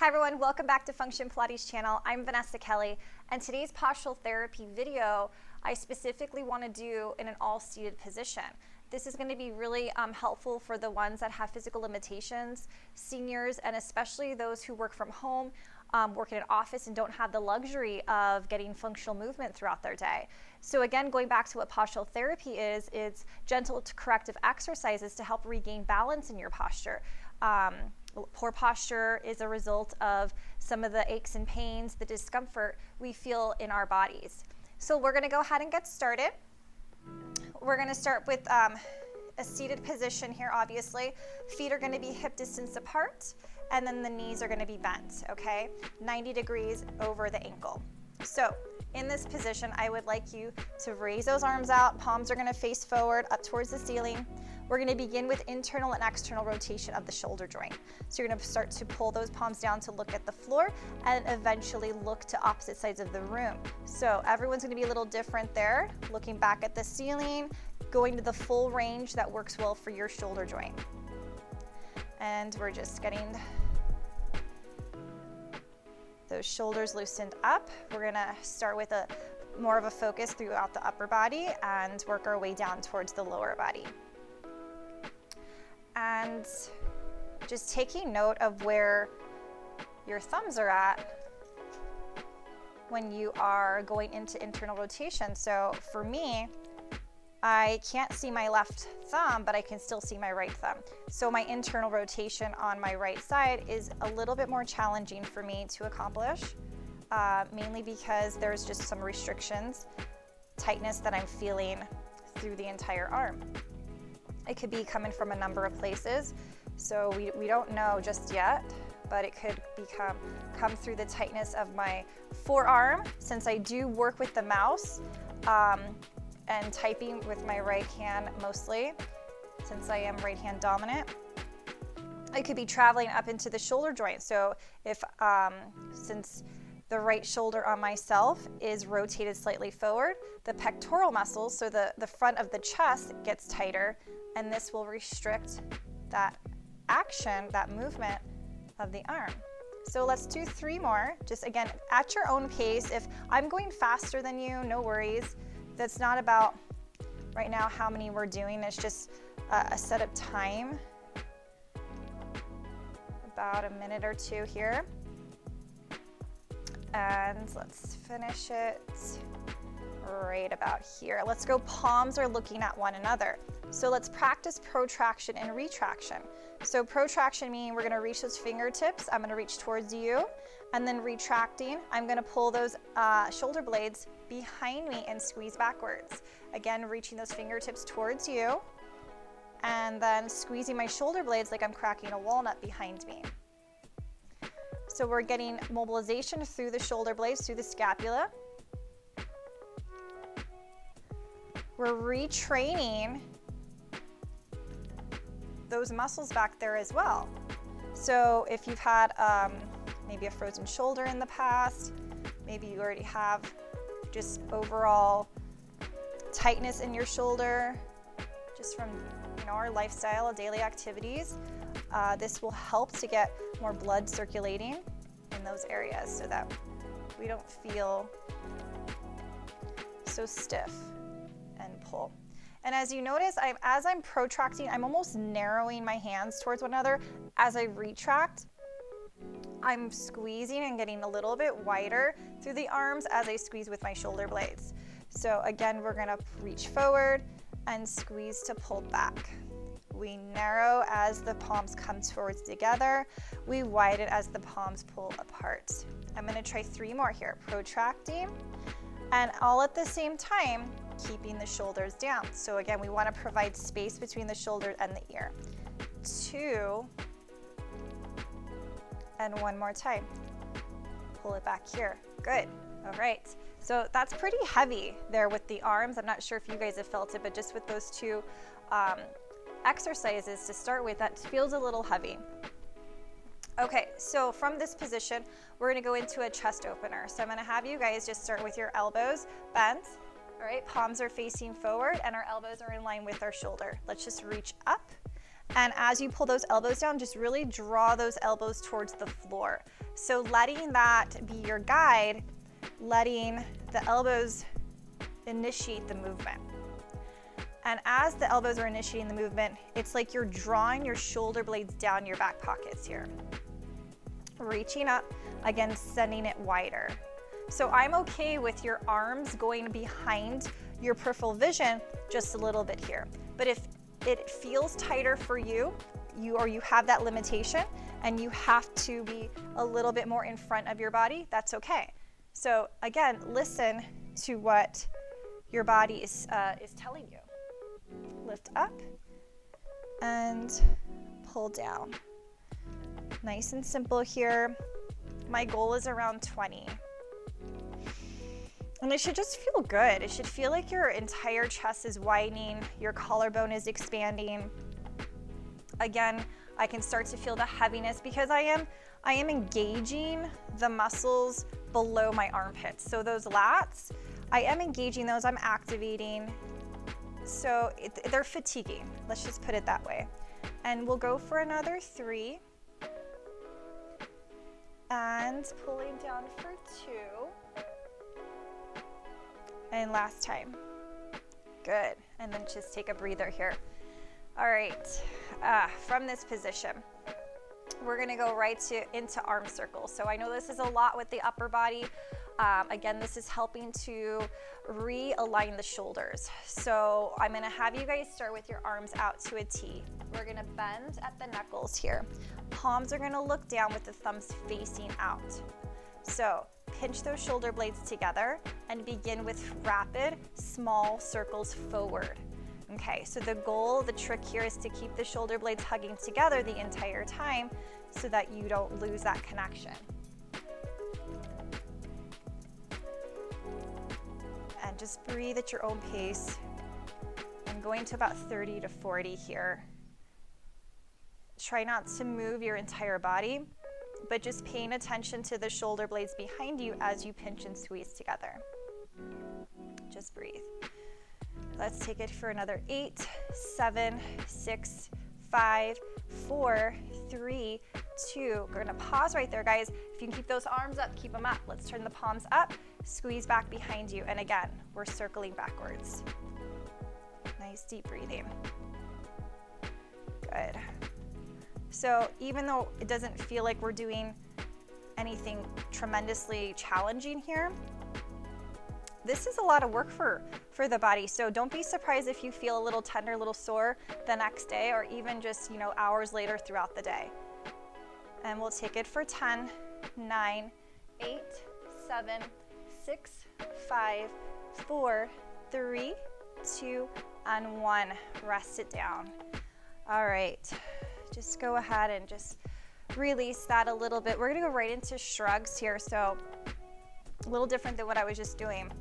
Hi everyone, welcome back to Function Pilates channel. I'm Vanessa Kelly, and today's postural therapy video I specifically want to do in an all-seated position. This is going to be really helpful for the ones that have physical limitations, seniors, and especially those who work from home, work in an office and don't have the luxury of getting functional movement throughout their day. So again, going back to what postural therapy is, it's gentle to corrective exercises to help regain balance in your posture. Poor posture is a result of some of the aches and pains, the discomfort we feel in our bodies. So we're going to go ahead and get started. We're going to start with a seated position here, obviously. Feet are going to be hip distance apart, and then the knees are going to be bent, okay? 90 degrees over the ankle. So in this position, I would like you to raise those arms out. Palms are going to face forward, up towards the ceiling. We're going to begin with internal and external rotation of the shoulder joint. So you're going to start to pull those palms down to look at the floor and eventually look to opposite sides of the room. So everyone's going to be a little different there, looking back at the ceiling, going to the full range that works well for your shoulder joint. And we're just getting those shoulders loosened up. We're going to start with more of a focus throughout the upper body and work our way down towards the lower body. And just taking note of where your thumbs are at when you are going into internal rotation. So for me, I can't see my left thumb, but I can still see my right thumb. So my internal rotation on my right side is a little bit more challenging for me to accomplish, mainly because there's just some restrictions, tightness that I'm feeling through the entire arm. It could be coming from a number of places, so we don't know just yet, but it could come through the tightness of my forearm, since I do work with the mouse and typing with my right hand mostly, since I am right hand dominant. I could be traveling up into the shoulder joint, so if since the right shoulder on myself is rotated slightly forward, the pectoral muscles, so the front of the chest gets tighter, and this will restrict that action, that movement of the arm. So let's do 3 more, just again, at your own pace. If I'm going faster than you, no worries. That's not about right now how many we're doing, it's just a set of time, about a minute or 2 here. And let's finish it right about here. Let's go, palms are looking at one another. So let's practice protraction and retraction. So protraction meaning we're going to reach those fingertips. I'm going to reach towards you, and then retracting, I'm going to pull those shoulder blades behind me and squeeze backwards. Again, reaching those fingertips towards you, and then squeezing my shoulder blades like I'm cracking a walnut behind me. So we're getting mobilization through the shoulder blades, through the scapula. We're retraining those muscles back there as well. So if you've had maybe a frozen shoulder in the past, maybe you already have just overall tightness in your shoulder, just from our lifestyle, daily activities, this will help to get more blood circulating in those areas so that we don't feel so stiff and pull. And as you notice, as I'm protracting, I'm almost narrowing my hands towards one another. As I retract, I'm squeezing and getting a little bit wider through the arms as I squeeze with my shoulder blades. So again, we're gonna reach forward and squeeze to pull back. We narrow as the palms come towards together. We widen as the palms pull apart. I'm gonna try 3 more here. Protracting, and all at the same time, keeping the shoulders down. So again, we want to provide space between the shoulder and the ear. 2, and 1 more time. Pull it back here. Good. All right. So that's pretty heavy there with the arms. I'm not sure if you guys have felt it, but just with those 2 exercises to start with, that feels a little heavy. Okay, so from this position, we're going to go into a chest opener. So I'm going to have you guys just start with your elbows bent. All right, palms are facing forward and our elbows are in line with our shoulder. Let's just reach up And as you pull those elbows down, just really draw those elbows towards the floor. So letting that be your guide, letting the elbows initiate the movement. And as the elbows are initiating the movement, it's like you're drawing your shoulder blades down your back pockets here. Reaching up, again, sending it wider. So I'm okay with your arms going behind your peripheral vision just a little bit here. But if it feels tighter for you, you have that limitation and you have to be a little bit more in front of your body, that's okay. So again, listen to what your body is telling you. Lift up and pull down. Nice and simple here. My goal is around 20. And it should just feel good. It should feel like your entire chest is widening, your collarbone is expanding. Again, I can start to feel the heaviness because I am engaging the muscles below my armpits. So those lats, I am engaging those, I'm activating. So they're fatiguing, let's just put it that way. And we'll go for another 3. And pulling down for 2. And last time. Good. And then just take a breather here. All right. From this position, we're going to go right into arm circles. So I know this is a lot with the upper body. Again, this is helping to realign the shoulders. So I'm going to have you guys start with your arms out to a T. We're going to bend at the knuckles here. Palms are going to look down with the thumbs facing out. So pinch those shoulder blades together and begin with rapid, small circles forward. Okay, so the goal, the trick here is to keep the shoulder blades hugging together the entire time so that you don't lose that connection. And just breathe at your own pace. I'm going to about 30 to 40 here. Try not to move your entire body, but just paying attention to the shoulder blades behind you as you pinch and squeeze together. Just breathe. Let's take it for another 8, 7, 6, 5, 4, 3, 2. We're gonna pause right there, guys. If you can keep those arms up, keep them up. Let's turn the palms up, squeeze back behind you. And again, we're circling backwards. Nice deep breathing. Good. So even though it doesn't feel like we're doing anything tremendously challenging here, this is a lot of work for the body. So don't be surprised if you feel a little tender, a little sore the next day, or even just, hours later throughout the day. And we'll take it for 10, 9, 8, 7, 6, 5, 4, 3, 2, and 1. Rest it down. All right. Just go ahead and just release that a little bit. We're gonna go right into shrugs here. So a little different than what I was just doing.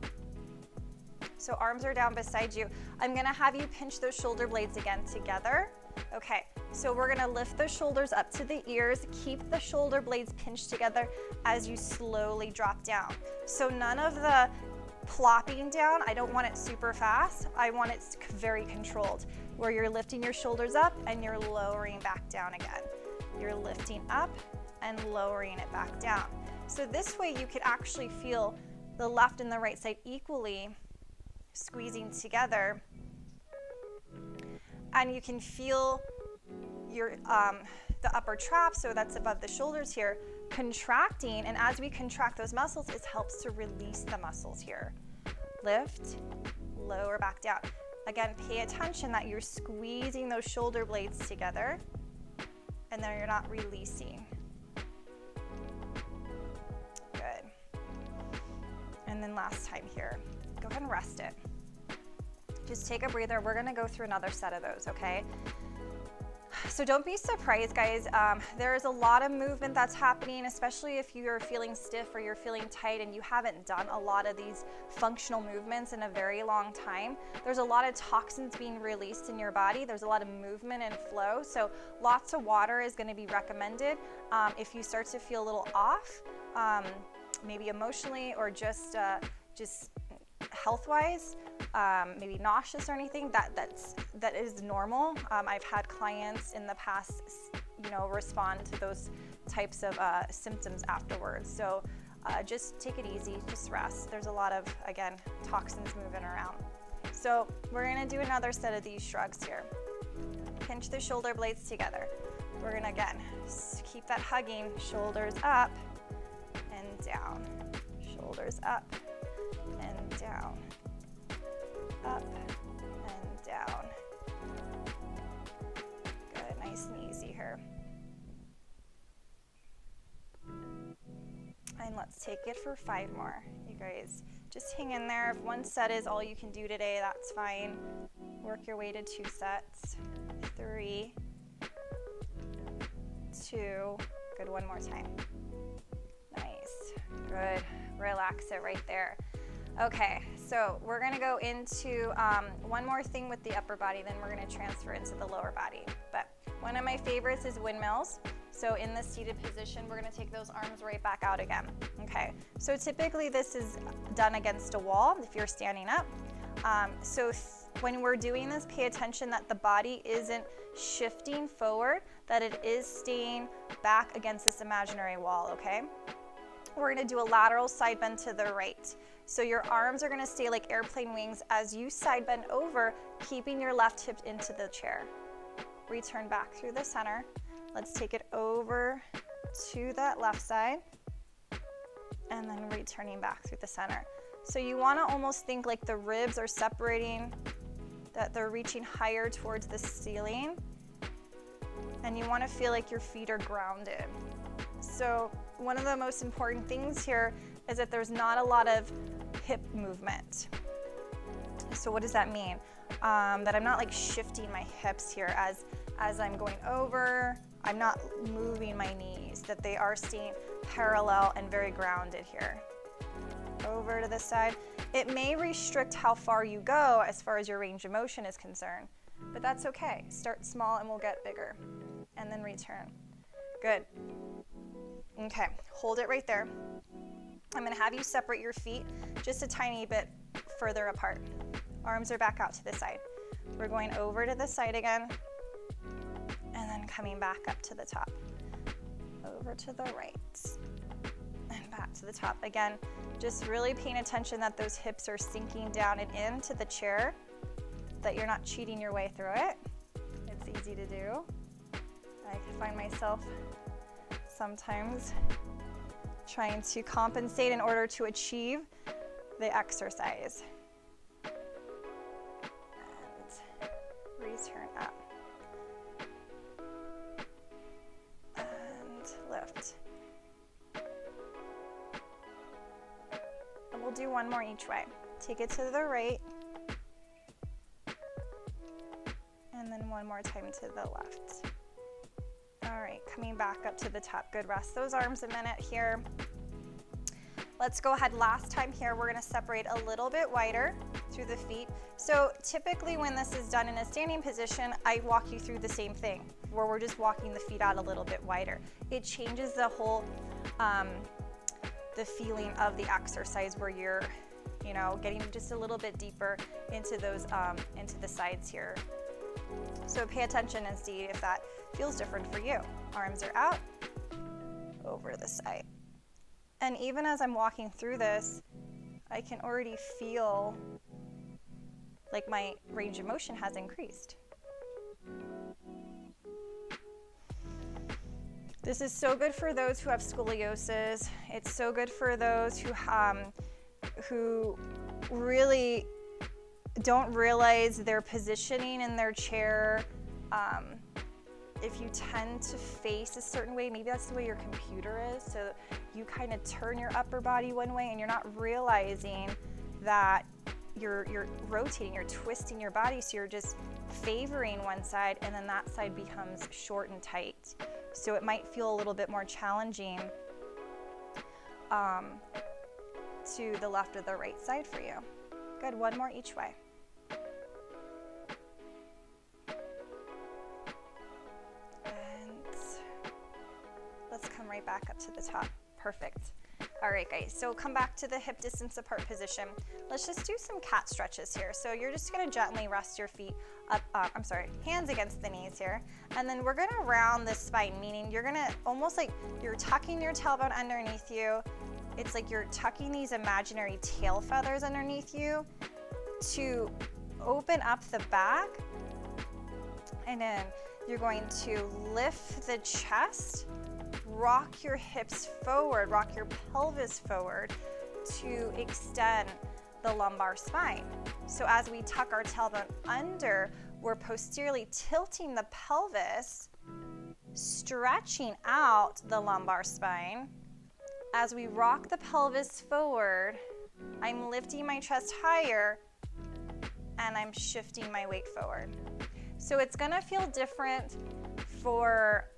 So arms are down beside you. I'm gonna have you pinch those shoulder blades again together. Okay, so we're gonna lift the shoulders up to the ears, keep the shoulder blades pinched together as you slowly drop down. So none of the plopping down, I don't want it super fast. I want it very controlled, where you're lifting your shoulders up and you're lowering back down again. You're lifting up and lowering it back down. So this way you could actually feel the left and the right side equally squeezing together. And you can feel your the upper trap, so that's above the shoulders here, contracting. And as we contract those muscles, it helps to release the muscles here. Lift, lower back down. Again, pay attention that you're squeezing those shoulder blades together and then you're not releasing. Good. And then last time here, go ahead and rest it. Just take a breather. We're gonna go through another set of those, okay? So don't be surprised, guys. There is a lot of movement that's happening, especially if you're feeling stiff or you're feeling tight and you haven't done a lot of these functional movements in a very long time. There's a lot of toxins being released in your body. There's a lot of movement and flow. So lots of water is going to be recommended. If you start to feel a little off, maybe emotionally or just health-wise, maybe nauseous or anything, that is normal. I've had clients in the past respond to those types of symptoms afterwards. So just take it easy, just rest. There's a lot of, again, toxins moving around. So we're gonna do another set of these shrugs here. Pinch the shoulder blades together. We're gonna, again, keep that hugging, shoulders up and down, shoulders up and down, up and down. Good, nice and easy here. And let's take it for 5 more. You guys, just hang in there. If one set is all you can do today, that's fine. Work your way to 2 sets. 3, 2, good, one more time. Nice, good, relax it right there. Okay, so we're gonna go into one more thing with the upper body, then we're gonna transfer into the lower body. But one of my favorites is windmills. So in the seated position, we're gonna take those arms right back out again. Okay, so typically this is done against a wall if you're standing up. When we're doing this, pay attention that the body isn't shifting forward, that it is staying back against this imaginary wall, okay? We're gonna do a lateral side bend to the right. So your arms are gonna stay like airplane wings as you side bend over, keeping your left hip into the chair. Return back through the center. Let's take it over to that left side, and then returning back through the center. So you wanna almost think like the ribs are separating, that they're reaching higher towards the ceiling, and you wanna feel like your feet are grounded. So one of the most important things here is that there's not a lot of hip movement. So what does that mean? That I'm not like shifting my hips here as I'm going over. I'm not moving my knees, that they are staying parallel and very grounded here. Over to the side. It may restrict how far you go as far as your range of motion is concerned, but that's okay. Start small and we'll get bigger. And then return. Good. Okay, hold it right there. I'm gonna have you separate your feet just a tiny bit further apart. Arms are back out to the side. We're going over to the side again, and then coming back up to the top. Over to the right, and back to the top. Again, just really paying attention that those hips are sinking down and into the chair, that you're not cheating your way through it. It's easy to do. I find myself sometimes trying to compensate in order to achieve the exercise. And return up. And lift. And we'll do one more each way. Take it to the right. And then one more time to the left. All right, coming back up to the top. Good, rest those arms a minute here. Let's go ahead, last time here, we're gonna separate a little bit wider through the feet. So typically when this is done in a standing position, I walk you through the same thing, where we're just walking the feet out a little bit wider. It changes the whole, the feeling of the exercise where you're, getting just a little bit deeper into those, into the sides here. So pay attention and see if that feels different for you. Arms are out, over the side. And even as I'm walking through this, I can already feel like my range of motion has increased. This is so good for those who have scoliosis. It's so good for those who really don't realize their positioning in their chair. If you tend to face a certain way, maybe that's the way your computer is, so you kind of turn your upper body one way and you're not realizing that you're rotating, you're twisting your body, so you're just favoring one side and then that side becomes short and tight. So it might feel a little bit more challenging to the left or the right side for you. Good, one more each way. And let's come right back up to the top. Perfect. All right, guys, so come back to the hip distance apart position. Let's just do some cat stretches here. So you're just gonna gently rest your feet up, hands against the knees here. And then we're gonna round the spine, meaning you're gonna almost like you're tucking your tailbone underneath you. It's like you're tucking these imaginary tail feathers underneath you to open up the back. And then you're going to lift the chest, rock your hips forward, rock your pelvis forward to extend the lumbar spine. So as we tuck our tailbone under, we're posteriorly tilting the pelvis, stretching out the lumbar spine. As we rock the pelvis forward, I'm lifting my chest higher and I'm shifting my weight forward. So it's gonna feel different for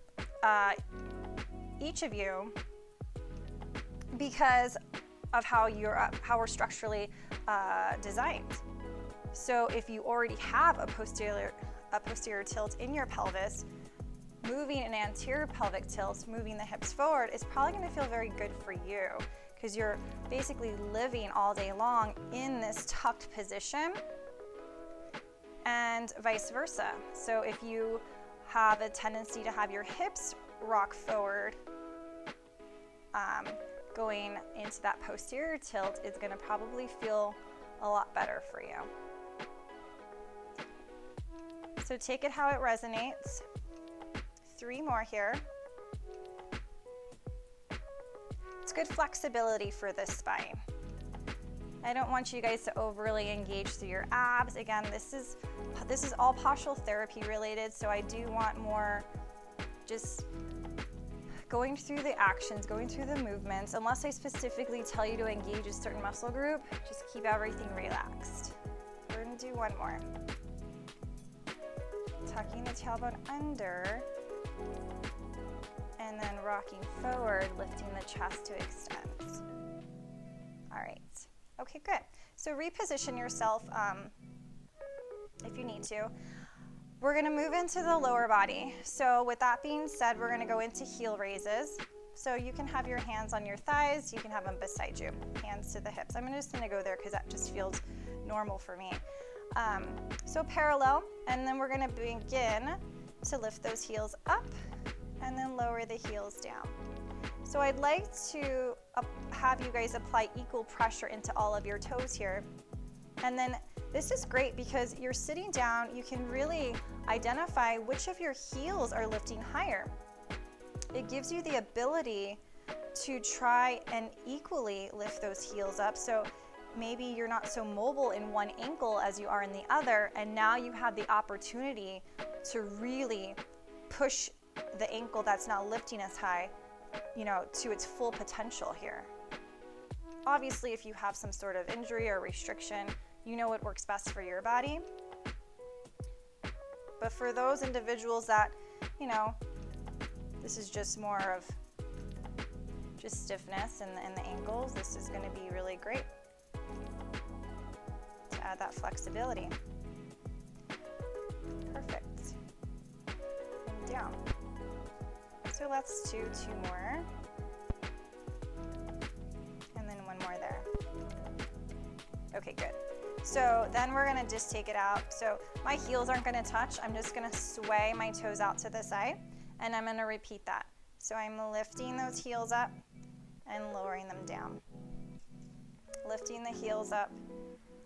each of you because of how we're structurally designed. So if you already have a posterior tilt in your pelvis, moving an anterior pelvic tilt, moving the hips forward is probably going to feel very good for you because you're basically living all day long in this tucked position, and vice versa. So if you have a tendency to have your hips rock forward, going into that posterior tilt is going to probably feel a lot better for you. So take it how it resonates. 3 more here. It's good flexibility for this spine. I don't want you guys to overly engage through your abs. Again, this is all postural therapy related, so I do want more just going through the actions, going through the movements. Unless I specifically tell you to engage a certain muscle group, just keep everything relaxed. We're gonna do one more. Tucking the tailbone under, and then rocking forward, lifting the chest to extend. All right, okay, good. So reposition yourself if you need to. We're gonna move into the lower body. So with that being said, we're gonna go into heel raises. So you can have your hands on your thighs, you can have them beside you, hands to the hips. I'm just gonna go there because that just feels normal for me. So parallel, and then we're gonna begin to lift those heels up and then lower the heels down. So I'd like to have you guys apply equal pressure into all of your toes here. And then this is great because you're sitting down, you can really identify which of your heels are lifting higher. It gives you the ability to try and equally lift those heels up. So maybe you're not so mobile in one ankle as you are in the other, and now you have the opportunity to really push the ankle that's not lifting as high, to its full potential here. Obviously, if you have some sort of injury or restriction, you know what works best for your body. But for those individuals that, this is just more of just stiffness in the ankles, this is going to be really great to add that flexibility. Perfect. And down. So let's do 2 more. And then 1 more there. Okay, good. So then we're gonna just take it out. So my heels aren't gonna touch. I'm just gonna sway my toes out to the side, and I'm gonna repeat that. So I'm lifting those heels up and lowering them down. Lifting the heels up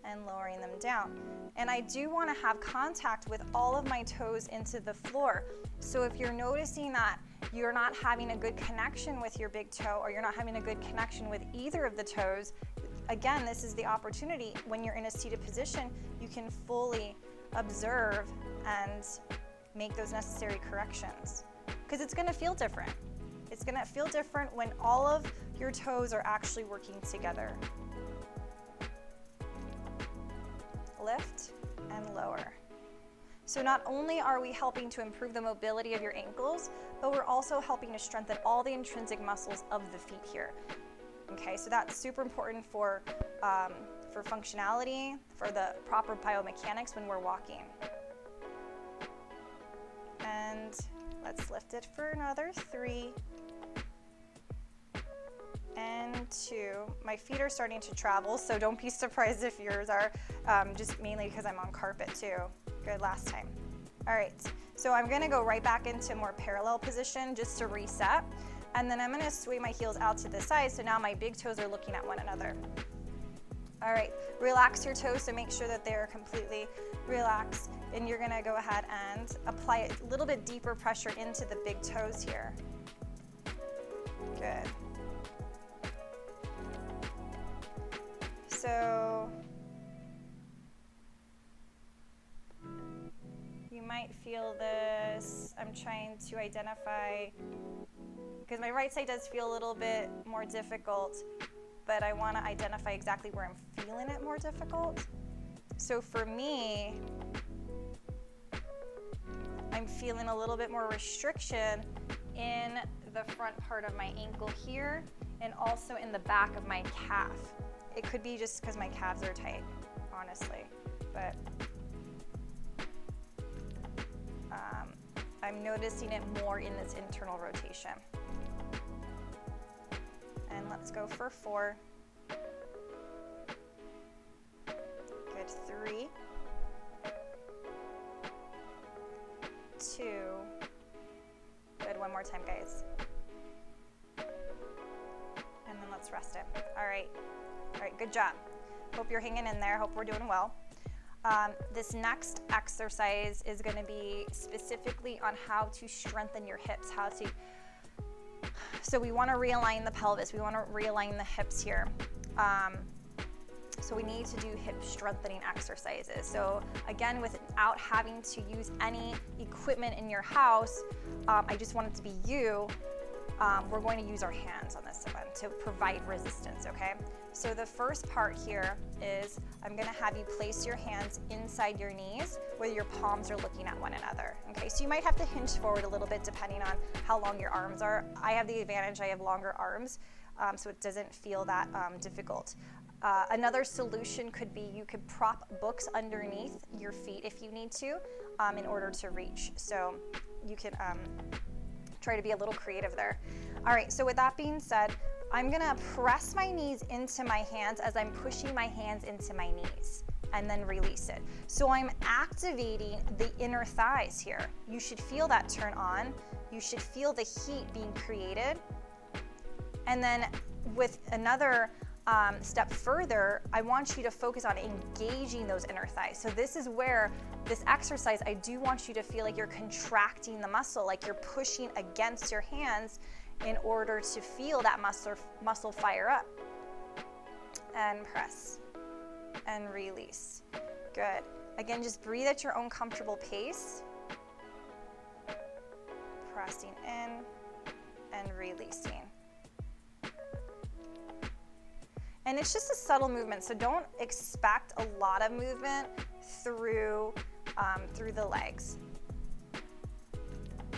and lowering them down. And I do wanna have contact with all of my toes into the floor. So if you're noticing that you're not having a good connection with your big toe, or you're not having a good connection with either of the toes, again, this is the opportunity. When you're in a seated position, you can fully observe and make those necessary corrections, because it's going to feel different. It's going to feel different when all of your toes are actually working together. Lift and lower. So not only are we helping to improve the mobility of your ankles, but we're also helping to strengthen all the intrinsic muscles of the feet here. Okay, so that's super important for functionality, for the proper biomechanics when we're walking. And let's lift it for another 3. and 2. My feet are starting to travel, so don't be surprised if yours are, just mainly because I'm on carpet too. Good, last time. All right, so I'm gonna go right back into more parallel position just to reset, and then I'm gonna sway my heels out to the side, so now my big toes are looking at one another. All right, relax your toes, so make sure that they're completely relaxed, and you're gonna go ahead and apply a little bit deeper pressure into the big toes here. Good. So you might feel this. I'm trying to identify, because my right side does feel a little bit more difficult, but I want to identify exactly where I'm feeling it more difficult. So for me, I'm feeling a little bit more restriction in the front part of my ankle here, and also in the back of my calf. It could be just because my calves are tight, honestly, but I'm noticing it more in this internal rotation. And let's go for 4. Good, 3, 2. Good, one more time, guys. And then let's rest it. All right, good job. Hope you're hanging in there. Hope we're doing well. This next exercise is going to be specifically on how to strengthen your hips, so we want to realign the pelvis, we want to realign the hips here. So we need to do hip strengthening exercises. So again, without having to use any equipment in your house, I just want it to be you. We're going to use our hands on this one to provide resistance, okay? So the first part here is I'm gonna have you place your hands inside your knees where your palms are looking at one another, okay? So you might have to hinge forward a little bit depending on how long your arms are. I have the advantage, I have longer arms, so it doesn't feel that difficult. Another solution could be you could prop books underneath your feet if you need to in order to reach. So you can try to be a little creative there. All right, so with that being said, I'm gonna press my knees into my hands as I'm pushing my hands into my knees and then release it. So I'm activating the inner thighs here. You should feel that turn on. You should feel the heat being created. And then with another step further, I want you to focus on engaging those inner thighs. So this is where this exercise, I do want you to feel like you're contracting the muscle, like you're pushing against your hands in order to feel that muscle fire up. And press and release. Good. Again, just breathe at your own comfortable pace. Pressing in and releasing. And it's just a subtle movement, so don't expect a lot of movement through the legs.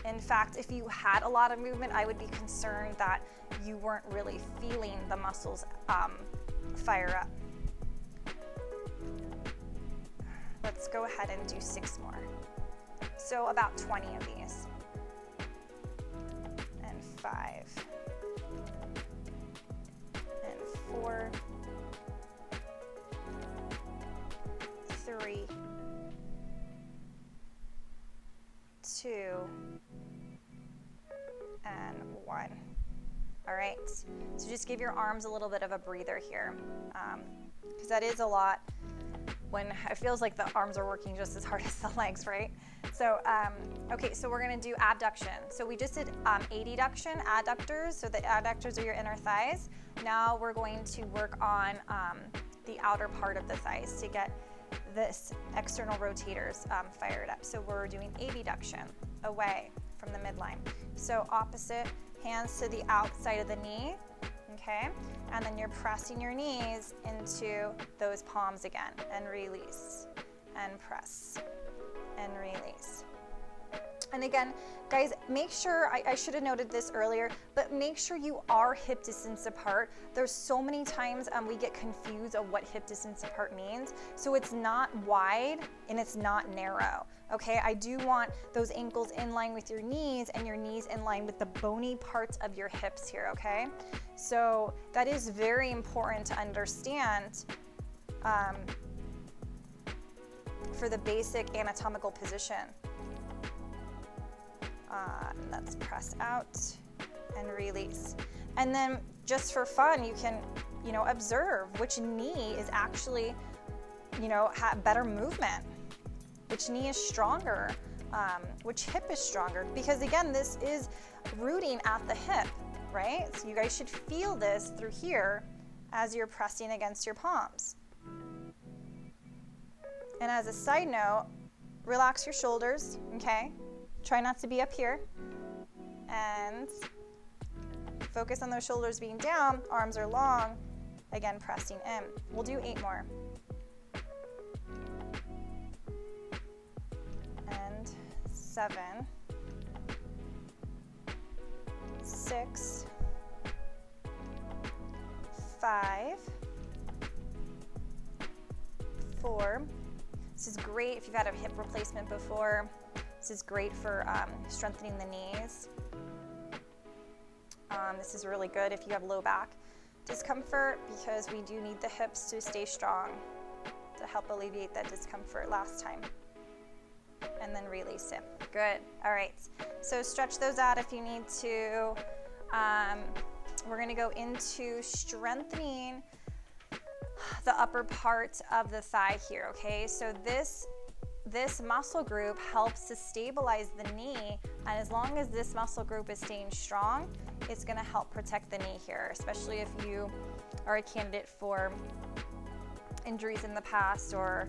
In fact, if you had a lot of movement, I would be concerned that you weren't really feeling the muscles fire up. Let's go ahead and do 6 more. So about 20 of these. And 5. And 4. 3. 2. And 1. All right, so just give your arms a little bit of a breather here, because that is a lot when it feels like the arms are working just as hard as the legs, right? So, okay, so we're gonna do abduction. So we just did adduction, adductors, so the adductors are your inner thighs. Now we're going to work on the outer part of the thighs to get this external rotators fired up. So we're doing abduction, away from the midline. So opposite, hands to the outside of the knee, okay? And then you're pressing your knees into those palms again, and release, and press, and release. And again, guys, make sure, I should have noted this earlier, but make sure you are hip distance apart. There's so many times we get confused of what hip distance apart means. So it's not wide and it's not narrow, okay? I do want those ankles in line with your knees and your knees in line with the bony parts of your hips here, okay? So that is very important to understand for the basic anatomical position. Let's press out and release. And then just for fun, you can, observe which knee is actually, have better movement, which knee is stronger, which hip is stronger. Because again, this is rooting at the hip, right? So you guys should feel this through here as you're pressing against your palms. And as a side note, relax your shoulders, okay? Try not to be up here. And focus on those shoulders being down, arms are long, again, pressing in. We'll do 8 more. And 7, 6, 5, 4. This is great if you've had a hip replacement before. This is great for strengthening the knees. This is really good if you have low back discomfort, because we do need the hips to stay strong to help alleviate that discomfort last time. And then release it. Good. All right. So stretch those out if you need to. We're going to go into strengthening the upper part of the thigh here, okay? So this muscle group helps to stabilize the knee, and as long as this muscle group is staying strong, it's going to help protect the knee here, especially if you are a candidate for injuries in the past or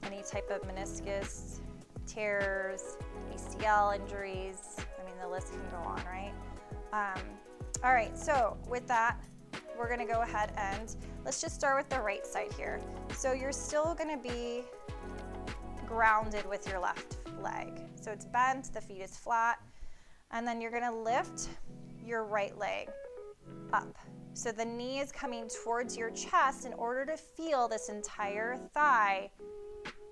any type of meniscus tears, ACL injuries. I mean, the list can go on, right? All right, so with that, we're going to go ahead and let's just start with the right side here. So you're still going to be grounded with your left leg. So it's bent, the feet is flat, and then you're going to lift your right leg up. So the knee is coming towards your chest in order to feel this entire thigh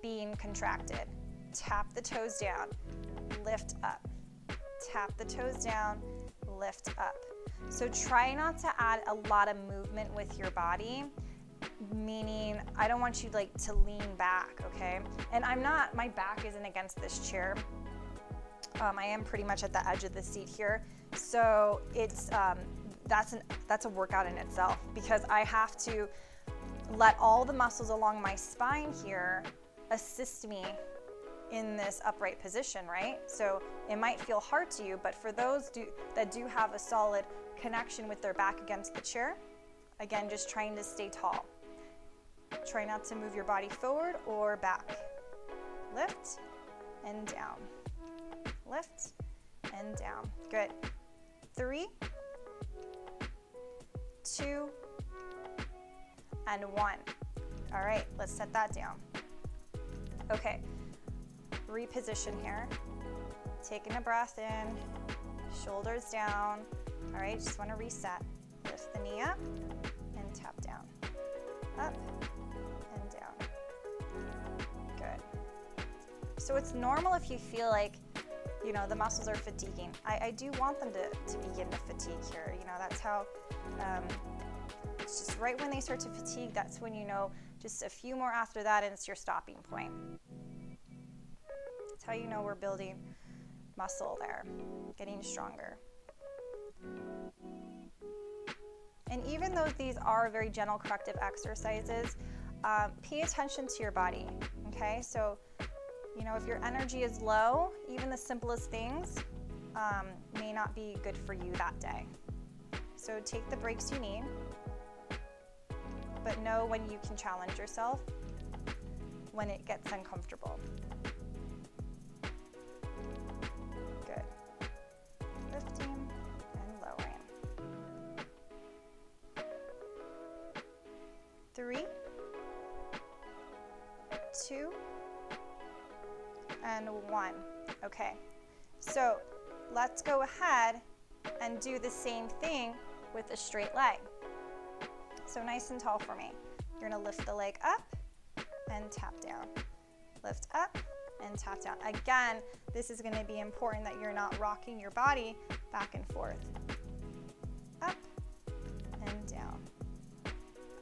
being contracted. Tap the toes down, lift up. Tap the toes down, lift up. So try not to add a lot of movement with your body, meaning I don't want you to lean back, okay? And my back isn't against this chair. I am pretty much at the edge of the seat here. So it's, that's a workout in itself, because I have to let all the muscles along my spine here assist me in this upright position, right? So it might feel hard to you, but for those that do have a solid connection with their back against the chair, again, just trying to stay tall. Try not to move your body forward or back. Lift and down. Lift and down. Good. 3, 2, and 1. All right, let's set that down. Okay, reposition here. Taking a breath in, shoulders down. All right, just want to reset. Lift the knee up and tap down. Up and down. Good. So it's normal if you feel like, the muscles are fatiguing. I do want them to begin to fatigue here. That's how, it's just right when they start to fatigue, that's when just a few more after that and it's your stopping point. That's how we're building muscle there, getting stronger. And even though these are very gentle corrective exercises, pay attention to your body, okay? So, if your energy is low, even the simplest things may not be good for you that day. So take the breaks you need, but know when you can challenge yourself when it gets uncomfortable. Good. Lifting and lowering. 3, 2, and 1. Okay, so let's go ahead and do the same thing with a straight leg. So nice and tall for me. You're gonna lift the leg up and tap down. Lift up and tap down. Again, this is gonna be important that you're not rocking your body back and forth. Up and down.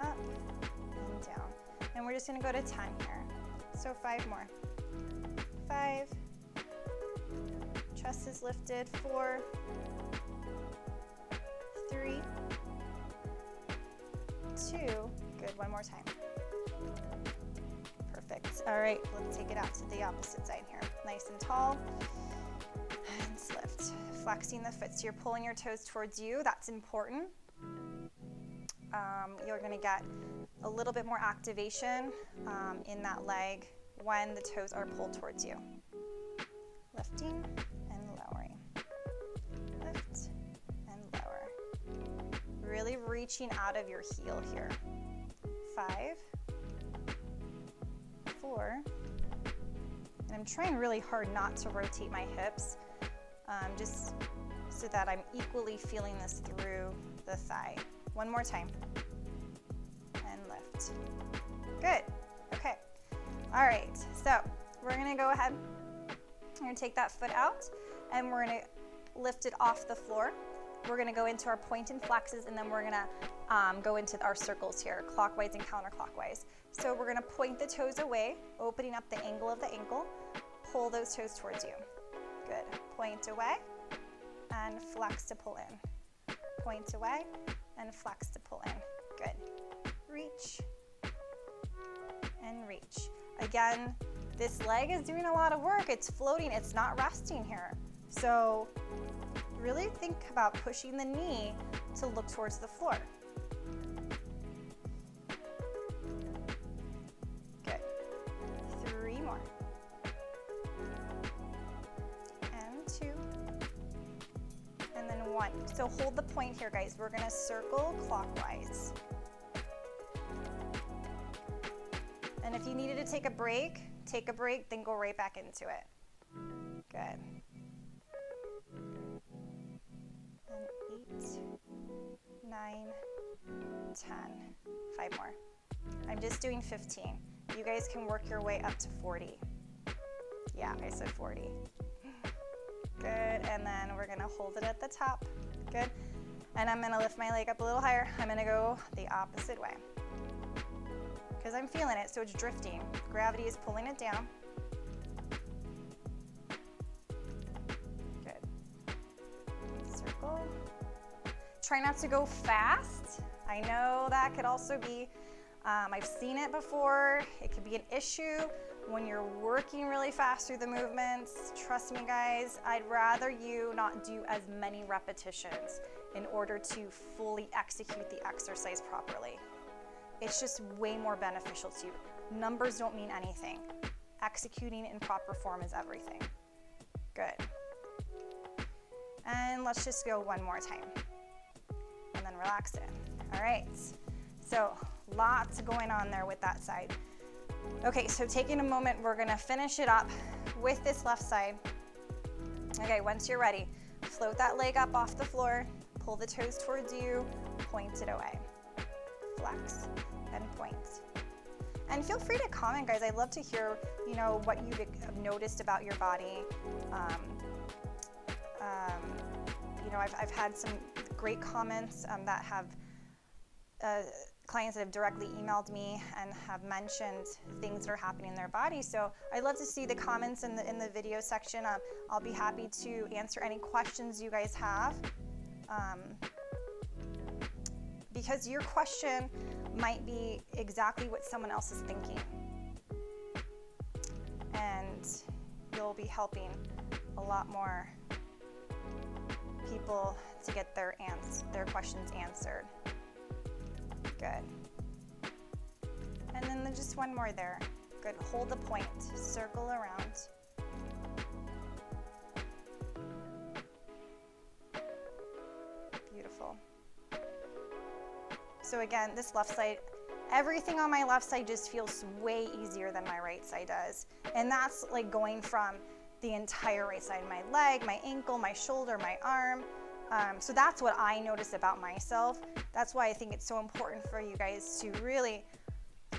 Up and down. And we're just gonna go to 10 here. So 5 more. 5. Chest is lifted. 4. 3. 2. Good, one more time. Perfect. All right, let's take it out to the opposite side here. Nice and tall. And lift. Flexing the foot. So you're pulling your toes towards you. That's important. You're going to get a little bit more activation in that leg when the toes are pulled towards you. Lifting and lowering. Lift and lower. Really reaching out of your heel here. 5, 4, and I'm trying really hard not to rotate my hips, just so that I'm equally feeling this through the thigh. One more time, and lift. Good, okay. All right, so we're gonna go ahead, we're gonna take that foot out, and we're gonna lift it off the floor. We're gonna go into our point and flexes, and then we're gonna go into our circles here, clockwise and counterclockwise. So we're gonna point the toes away, opening up the angle of the ankle, pull those toes towards you. Good, point away, and flex to pull in. Point away, and flex to pull in. Good, reach, and reach. Again, this leg is doing a lot of work. It's floating, it's not resting here. So really think about pushing the knee to look towards the floor. Good. 3 more. And 2. And then 1. So hold the point here, guys. We're gonna circle clockwise. And if you needed to take a break, then go right back into it. Good. 8, 9, 10. 5 more. I'm just doing 15. You guys can work your way up to 40. Yeah, I said 40. Good, and then we're gonna hold it at the top. Good, and I'm gonna lift my leg up a little higher. I'm gonna go the opposite way, because I'm feeling it, so it's drifting. Gravity is pulling it down. Good. Circle. Try not to go fast. I know that could also be, I've seen it before. It could be an issue when you're working really fast through the movements. Trust me, guys, I'd rather you not do as many repetitions in order to fully execute the exercise properly. It's just way more beneficial to you. Numbers don't mean anything. Executing in proper form is everything. Good. And let's just go one more time. And then relax it. All right. So lots going on there with that side. Okay, so taking a moment, we're gonna finish it up with this left side. Okay, once you're ready, float that leg up off the floor, pull the toes towards you, point it away. Flex and point. And feel free to comment, guys. I'd love to hear, what you've noticed about your body. I've had some great comments that have clients that have directly emailed me and have mentioned things that are happening in their body. So I'd love to see the comments in the video section. I'll be happy to answer any questions you guys have. Because your question might be exactly what someone else is thinking. And you'll be helping a lot more people to get their questions answered. Good. And then there's just one more there. Good. Hold the point. Circle around. Beautiful. So again, this left side, everything on my left side just feels way easier than my right side does. And that's like going from the entire right side of my leg, my ankle, my shoulder, my arm. So that's what I notice about myself. That's why I think it's so important for you guys to really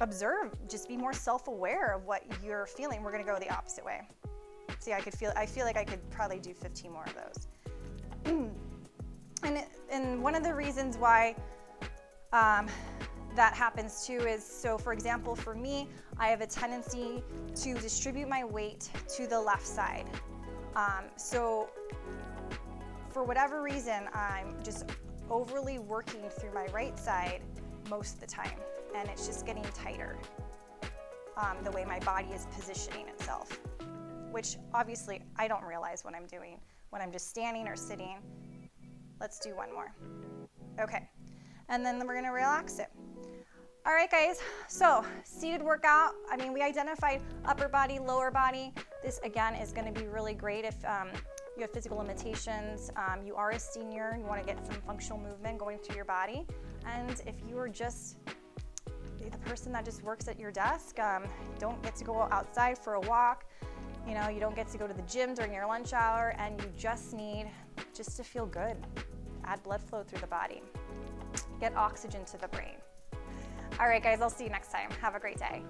observe, just be more self-aware of what you're feeling. We're gonna go the opposite way. See, I feel like I could probably do 15 more of those. And one of the reasons why that happens too is, so for example, for me, I have a tendency to distribute my weight to the left side. So for whatever reason, I'm just overly working through my right side most of the time, and it's just getting tighter, the way my body is positioning itself, which obviously I don't realize what I'm doing when I'm just standing or sitting. Let's do one more. Okay, and then we're gonna relax it. All right, guys, so seated workout. I mean, we identified upper body, lower body. This, again, is gonna be really great if you have physical limitations, you are a senior, you wanna get some functional movement going through your body. And if you are just the person that just works at your desk, don't get to go outside for a walk, you know, you don't get to go to the gym during your lunch hour, and you just need to feel good. Add blood flow through the body. Get oxygen to the brain. All right, guys, I'll see you next time. Have a great day.